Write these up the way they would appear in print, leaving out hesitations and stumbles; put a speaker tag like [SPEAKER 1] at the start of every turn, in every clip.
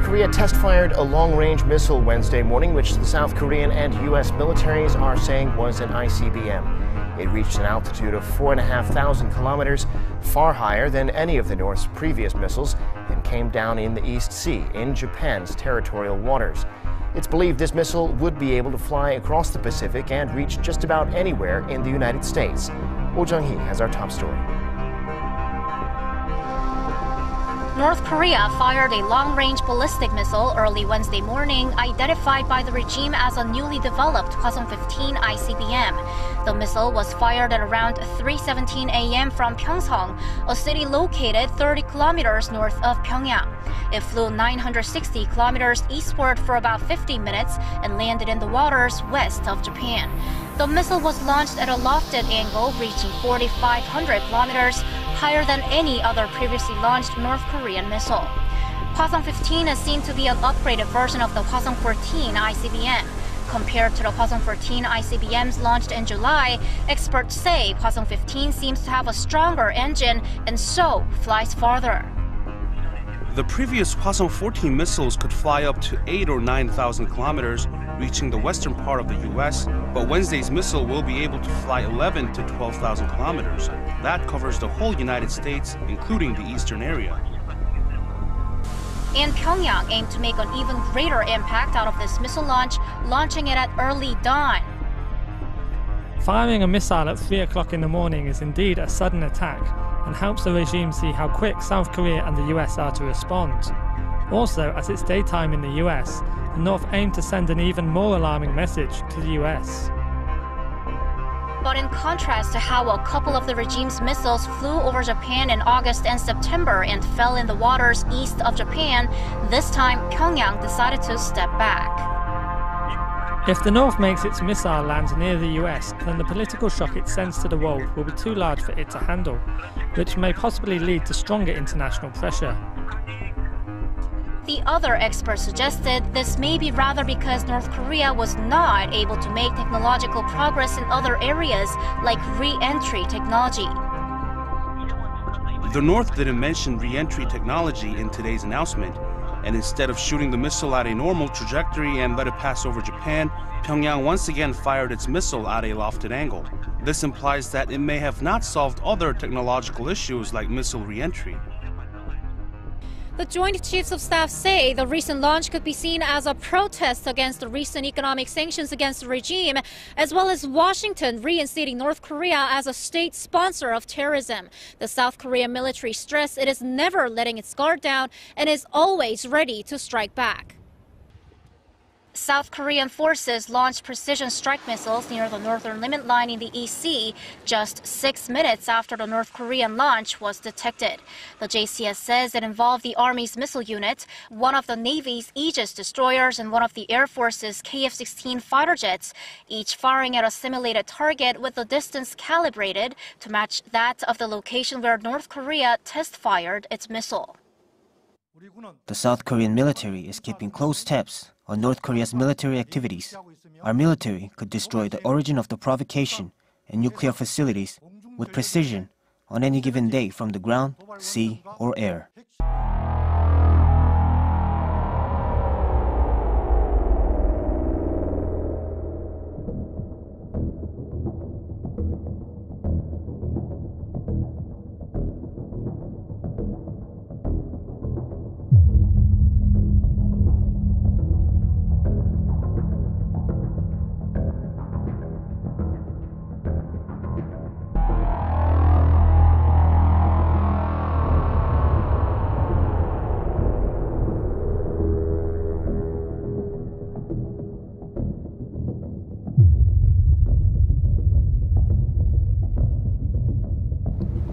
[SPEAKER 1] Korea test-fired a long-range missile Wednesday morning, which the South Korean and U.S. militaries are saying was an ICBM. It reached an altitude of 4,500 kilometers, far higher than any of the North's previous missiles, and came down in the East Sea, in Japan's territorial waters. It's believed this missile would be able to fly across the Pacific and reach just about anywhere in the United States. Oh Jung-hee has our top story.
[SPEAKER 2] North Korea fired a long-range ballistic missile early Wednesday morning, identified by the regime as a newly developed Hwasong-15 ICBM. The missile was fired at around 3:17 a.m. from Pyeongseong, a city located 30 kilometers north of Pyongyang. It flew 960 kilometers eastward for about 50 minutes and landed in the waters west of Japan. The missile was launched at a lofted angle, reaching 4,500 kilometers, higher than any other previously launched North Korean missile. Hwasong-15 is seen to be an upgraded version of the Hwasong-14 ICBM. Compared to the Hwasong-14 ICBMs launched in July, experts say Hwasong-15 seems to have a stronger engine and so flies farther.
[SPEAKER 3] The previous Hwasong-14 missiles could fly up to 8,000 or 9,000 kilometers, reaching the western part of the U.S., but Wednesday's missile will be able to fly 11,000 to 12,000 kilometers. That covers the whole United States, including the eastern area.
[SPEAKER 2] And Pyongyang aimed to make an even greater impact out of this missile launch, launching it at early dawn.
[SPEAKER 4] Firing a missile at 3 o'clock in the morning is indeed a sudden attack and helps the regime see how quick South Korea and the US are to respond. Also, as it's daytime in the US, the North aimed to send an even more alarming message to the US.
[SPEAKER 2] But in contrast to how a couple of the regime's missiles flew over Japan in August and September and fell in the waters east of Japan, this time Pyongyang decided to step back.
[SPEAKER 4] If the North makes its missile land near the US, then the political shock it sends to the world will be too large for it to handle, which may possibly lead to stronger international pressure.
[SPEAKER 2] The other experts suggested this may be rather because North Korea was not able to make technological progress in other areas like re-entry technology.
[SPEAKER 3] The North didn't mention re-entry technology in today's announcement, and instead of shooting the missile at a normal trajectory and let it pass over Japan, Pyongyang once again fired its missile at a lofted angle. This implies that it may have not solved other technological issues like missile re-entry.
[SPEAKER 2] The Joint Chiefs of Staff say the recent launch could be seen as a protest against the recent economic sanctions against the regime, as well as Washington reinstating North Korea as a state sponsor of terrorism. The South Korean military stressed it is never letting its guard down and is always ready to strike back. South Korean forces launched precision strike missiles near the northern limit line in the East Sea just 6 minutes after the North Korean launch was detected. The JCS says it involved the Army's missile unit, one of the Navy's Aegis destroyers, and one of the Air Force's KF-16 fighter jets, each firing at a simulated target with the distance calibrated to match that of the location where North Korea test-fired its missile.
[SPEAKER 5] The South Korean military is keeping close tabs on North Korea's military activities. Our military could destroy the origin of the provocation and nuclear facilities with precision on any given day from the ground, sea, or air.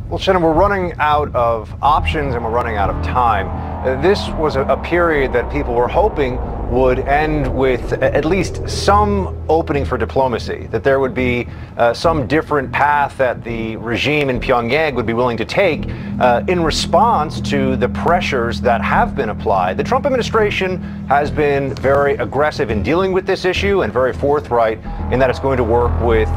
[SPEAKER 6] Well, Shannon, we're running out of options and we're running out of time. This was a period that people were hoping would end with at least some opening for diplomacy, that there would be some different path that the regime in Pyongyang would be willing to take in response to the pressures that have been applied. The Trump administration has been very aggressive in dealing with this issue and very forthright in that it's going to work with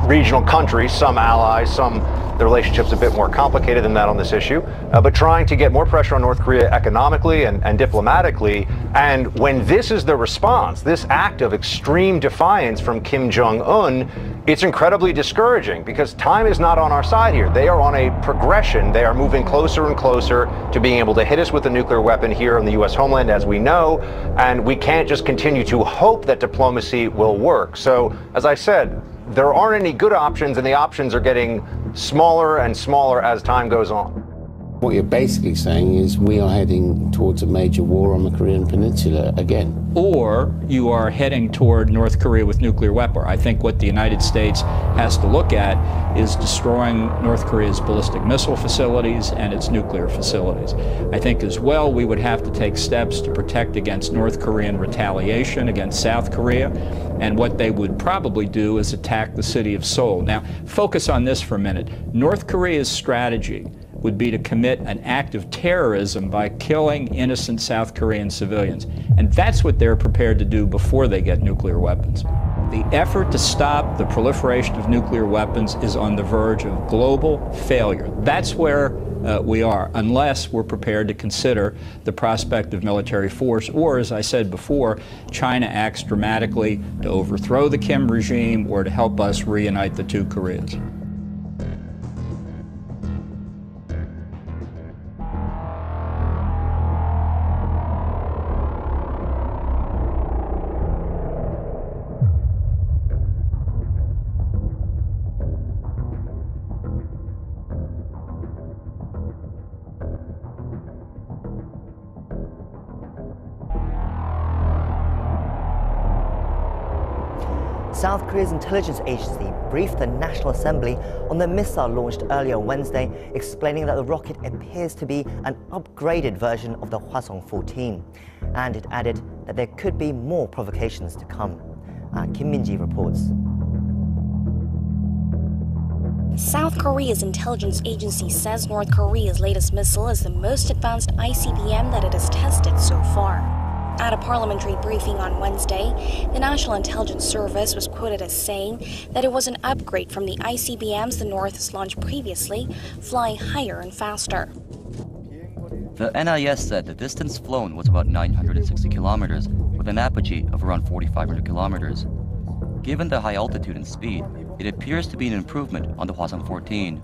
[SPEAKER 6] regional countries, some allies, some The relationship's a bit more complicated than that on this issue, but trying to get more pressure on North Korea economically and diplomatically. And when this is the response, this act of extreme defiance from Kim Jong-un, it's incredibly discouraging because time is not on our side here. They are on a progression. They are moving closer and closer to being able to hit us with a nuclear weapon here in the U.S. homeland, as we know, and we can't just continue to hope that diplomacy will work. So, as I said, there aren't any good options, and the options are getting smaller and smaller as time goes on.
[SPEAKER 7] What you're basically saying is we are heading towards a major war on the Korean Peninsula again.
[SPEAKER 8] Or you are heading toward North Korea with nuclear weapons. I think what the United States has to look at is destroying North Korea's ballistic missile facilities and its nuclear facilities. I think as well we would have to take steps to protect against North Korean retaliation against South Korea. And what they would probably do is attack the city of Seoul. Now, focus on this for a minute. North Korea's strategy would be to commit an act of terrorism by killing innocent South Korean civilians. And that's what they're prepared to do before they get nuclear weapons. The effort to stop the proliferation of nuclear weapons is on the verge of global failure. That's where we are, unless we're prepared to consider the prospect of military force, or, as I said before, China acts dramatically to overthrow the Kim regime or to help us reunite the two Koreas.
[SPEAKER 9] South Korea's intelligence agency briefed the National Assembly on the missile launched earlier Wednesday, explaining that the rocket appears to be an upgraded version of the Hwasong-14. And it added that there could be more provocations to come. Kim Min-ji reports.
[SPEAKER 10] South Korea's intelligence agency says North Korea's latest missile is the most advanced ICBM that it has tested so far. At a parliamentary briefing on Wednesday, the National Intelligence Service was quoted as saying that it was an upgrade from the ICBMs the North has launched previously, flying higher and faster.
[SPEAKER 11] The NIS said the distance flown was about 960 kilometers, with an apogee of around 4,500 kilometers. Given the high altitude and speed, it appears to be an improvement on the Hwasong-14.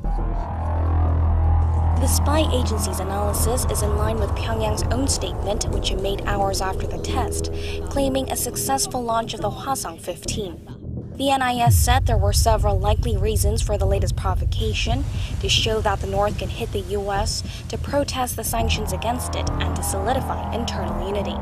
[SPEAKER 10] The spy agency's analysis is in line with Pyongyang's own statement, which it made hours after the test, claiming a successful launch of the Hwasong-15. The NIS said there were several likely reasons for the latest provocation: to show that the North can hit the U.S., to protest the sanctions against it, and to solidify internal unity.